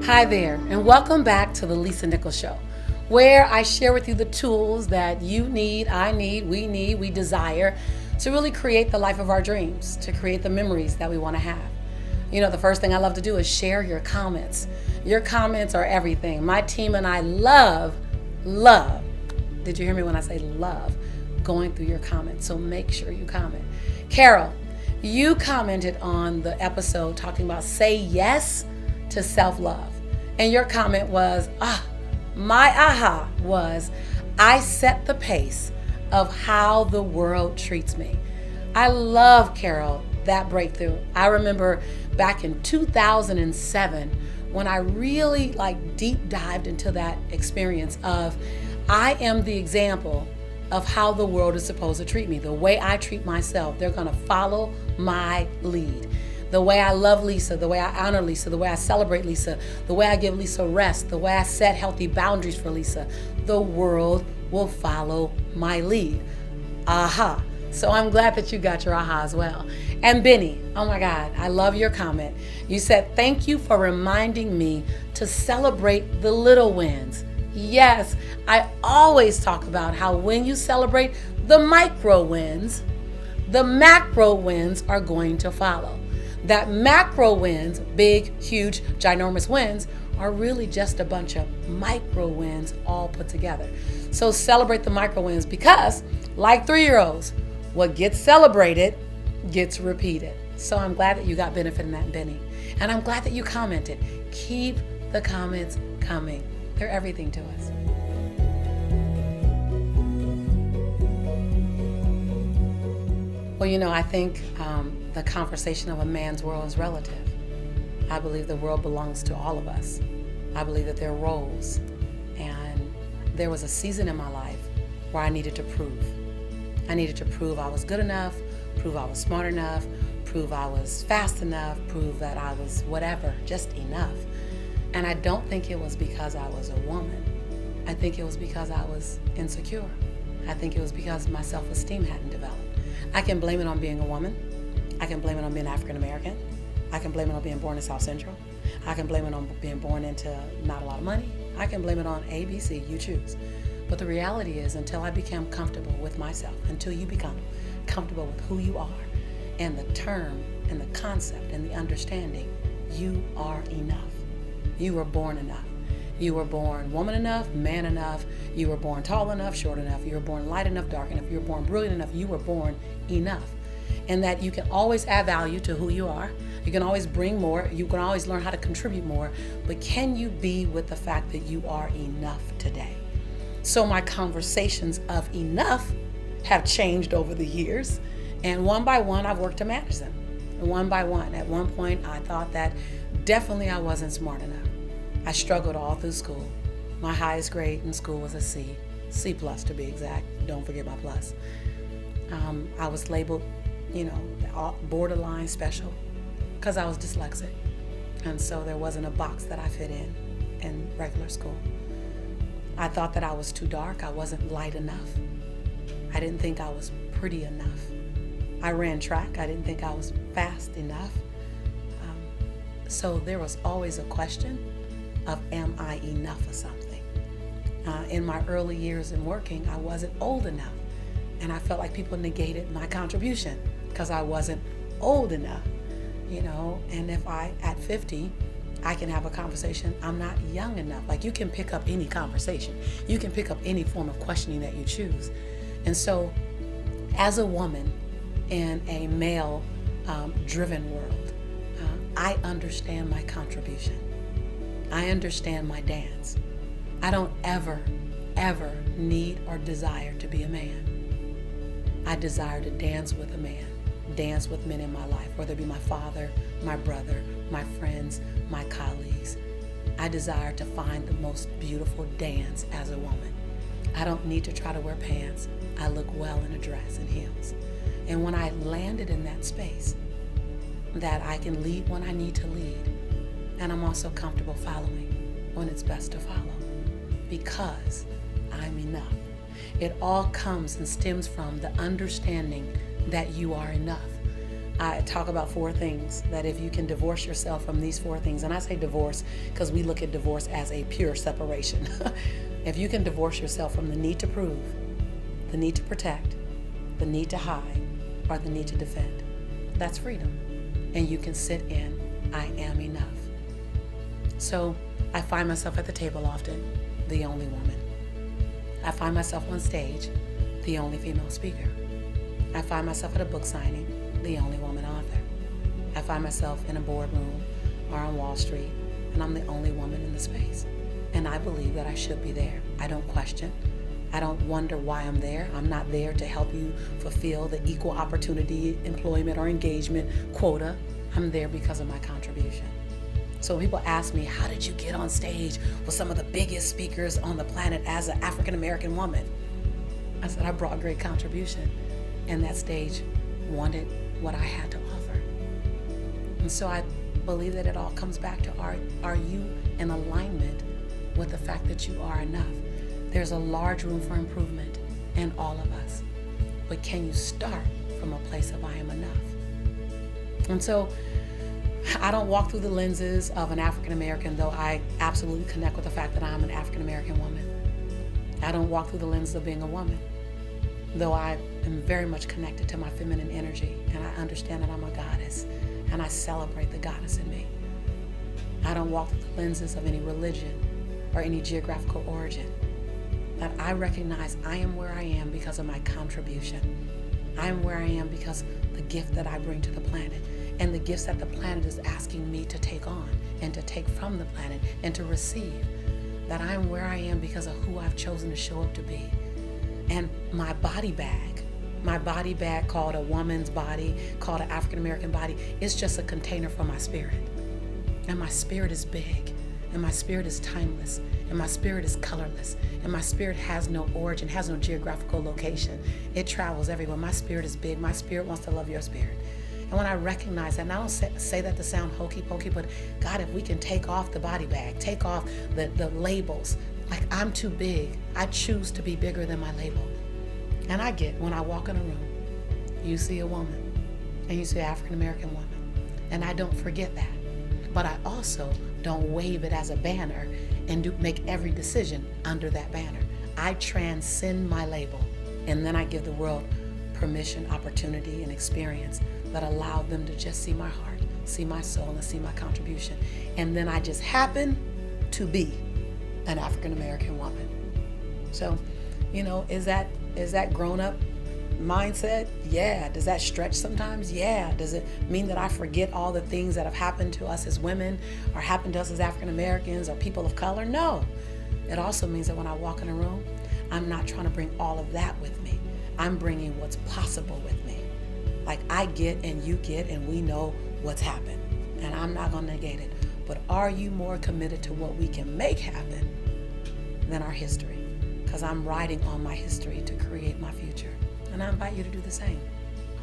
Hi there, and welcome back to the Lisa Nichols Show, where I share with you the tools that you need, I need, we desire to really create the life of our dreams, to create the memories that we want to have. You know, the first thing I love to do is share your comments. Your comments are everything. My team and I love, did you hear me when I say love, going through your comments? So make sure you comment. Carol, you commented on the episode talking about say yes to self-love. And your comment was, my aha was, I set the pace of how the world treats me. I love, Carol, that breakthrough. I remember back in 2007 when I really deep dived into that experience of I am the example of how the world is supposed to treat me. The way I treat myself, they're going to follow my lead. The way I love Lisa, the way I honor Lisa, the way I celebrate Lisa, the way I give Lisa rest, the way I set healthy boundaries for Lisa, the world will follow my lead. Aha. So I'm glad that you got your aha as well. And Benny, oh my God, I love your comment. You said, thank you for reminding me to celebrate the little wins. Yes, I always talk about how when you celebrate the micro wins, the macro wins are going to follow. That macro wins, big, huge, ginormous wins, are really just a bunch of micro wins all put together. So celebrate the micro wins because, like 3-year-olds, what gets celebrated gets repeated. So I'm glad that you got benefit in that, Benny. And I'm glad that you commented. Keep the comments coming. They're everything to us. Well, you know, I think the conversation of a man's world is relative. I believe the world belongs to all of us. I believe that there are roles. And there was a season in my life where I needed to prove. I needed to prove I was good enough, prove I was smart enough, prove I was fast enough, prove that I was whatever, just enough. And I don't think it was because I was a woman. I think it was because I was insecure. I think it was because my self-esteem hadn't developed. I can blame it on being a woman. I can blame it on being African American. I can blame it on being born in South Central. I can blame it on being born into not a lot of money. I can blame it on A, B, C, you choose. But the reality is, until I became comfortable with myself, until you become comfortable with who you are and the term and the concept and the understanding, you are enough. You were born enough. You were born woman enough, man enough. You were born tall enough, short enough. You were born light enough, dark enough. You were born brilliant enough. You were born enough. And that you can always add value to who you are. You can always bring more. You can always learn how to contribute more. But can you be with the fact that you are enough today? So my conversations of enough have changed over the years. And one by one, I've worked to manage them. And one by one. At one point, I thought that definitely I wasn't smart enough. I struggled all through school. My highest grade in school was a C, C plus to be exact. Don't forget my plus. I was labeled, borderline special because I was dyslexic. And so there wasn't a box that I fit in regular school. I thought that I was too dark. I wasn't light enough. I didn't think I was pretty enough. I ran track. I didn't think I was fast enough. So there was always a question of, am I enough for something? In my early years in working, I wasn't old enough. And I felt like people negated my contribution because I wasn't old enough, and if at 50, I can have a conversation, I'm not young enough. Like, you can pick up any conversation. You can pick up any form of questioning that you choose. And so as a woman in a male driven world, I understand my contribution. I understand my dance. I don't ever need or desire to be a man. I desire to dance with a man, dance with men in my life, whether it be my father, my brother, my friends, my colleagues. I desire to find the most beautiful dance as a woman. I don't need to try to wear pants. I look well in a dress and heels. And when I landed in that space, that I can lead when I need to lead, and I'm also comfortable following when it's best to follow, because I'm enough. It all comes and stems from the understanding that you are enough. I talk about 4 things that if you can divorce yourself from these 4 things, and I say divorce because we look at divorce as a pure separation. If you can divorce yourself from the need to prove, the need to protect, the need to hide, or the need to defend, that's freedom. And you can sit in, I am enough. So I find myself at the table often, the only woman. I find myself on stage, the only female speaker. I find myself at a book signing, the only woman author. I find myself in a boardroom or on Wall Street, and I'm the only woman in the space. And I believe that I should be there. I don't question. I don't wonder why I'm there. I'm not there to help you fulfill the equal opportunity employment or engagement quota. I'm there because of my contribution. So when people ask me, how did you get on stage with some of the biggest speakers on the planet as an African American woman? I said, I brought great contribution, and that stage wanted what I had to offer. And so I believe that it all comes back to, are you in alignment with the fact that you are enough? There's a large room for improvement in all of us. But can you start from a place of I am enough? And so I don't walk through the lenses of an African American, though I absolutely connect with the fact that I'm an African American woman. I don't walk through the lens of being a woman, though I am very much connected to my feminine energy, and I understand that I'm a goddess, and I celebrate the goddess in me. I don't walk through the lenses of any religion or any geographical origin. That I recognize I am where I am because of my contribution. I am where I am because the gift that I bring to the planet, and the gifts that the planet is asking me to take on and to take from the planet and to receive. That I am where I am because of who I've chosen to show up to be. And my body bag called a woman's body, called an African American body, is just a container for my spirit. And my spirit is big, and my spirit is timeless, and my spirit is colorless, and my spirit has no origin, has no geographical location. It travels everywhere. My spirit is big. My spirit wants to love your spirit. And when I recognize that, and I don't say that to sound hokey pokey, but God, if we can take off the body bag, take off the labels, like I'm too big, I choose to be bigger than my label. And I get, when I walk in a room, you see a woman, and you see an African American woman, and I don't forget that. But I also don't wave it as a banner and make every decision under that banner. I transcend my label, and then I give the world permission, opportunity, and experience that allow them to just see my heart, see my soul, and see my contribution. And then I just happen to be an African American woman. So, is that grown up mindset? Yeah. Does that stretch sometimes? Yeah. Does it mean that I forget all the things that have happened to us as women or happened to us as African Americans or people of color? No. It also means that when I walk in a room, I'm not trying to bring all of that with me. I'm bringing what's possible with me. Like I get and you get, and we know what's happened, and I'm not going to negate it. But are you more committed to what we can make happen than our history? Because I'm riding on my history to create my future. And I invite you to do the same.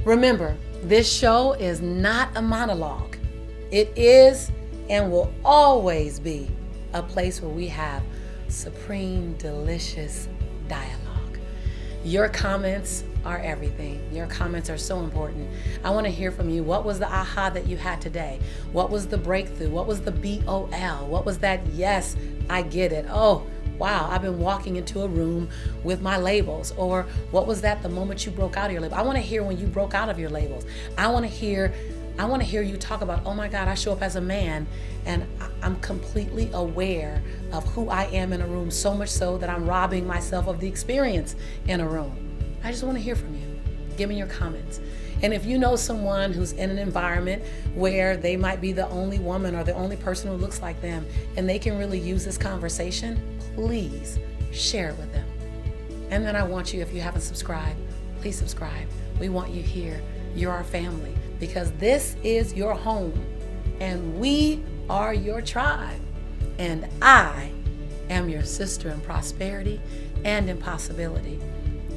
Remember, this show is not a monologue. It is and will always be a place where we have supreme, delicious dialogue. Your comments are everything. Your comments are so important. I want to hear from you. What was the aha that you had today? What was the breakthrough? What was the BOL? What was that yes, I get it? Oh, wow, I've been walking into a room with my labels. Or what was that the moment you broke out of your label? I want to hear when you broke out of your labels. I want to hear you talk about, oh my God, I show up as a man and I'm completely aware of who I am in a room, so much so that I'm robbing myself of the experience in a room. I just want to hear from you. Give me your comments. And if you know someone who's in an environment where they might be the only woman or the only person who looks like them, and they can really use this conversation, please share it with them. And then I want you, if you haven't subscribed, please subscribe. We want you here. You're our family, because this is your home and we are your tribe. And I am your sister in prosperity and in possibility.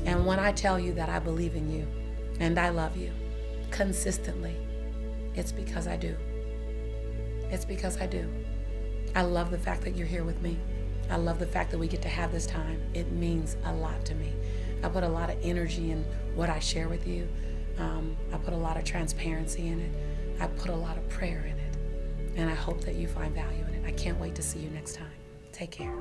And when I tell you that I believe in you and I love you consistently, it's because I do. It's because I do. I love the fact that you're here with me. I love the fact that we get to have this time. It means a lot to me. I put a lot of energy in what I share with you. I put a lot of transparency in it. I put a lot of prayer in it. And I hope that you find value in it. I can't wait to see you next time. Take care.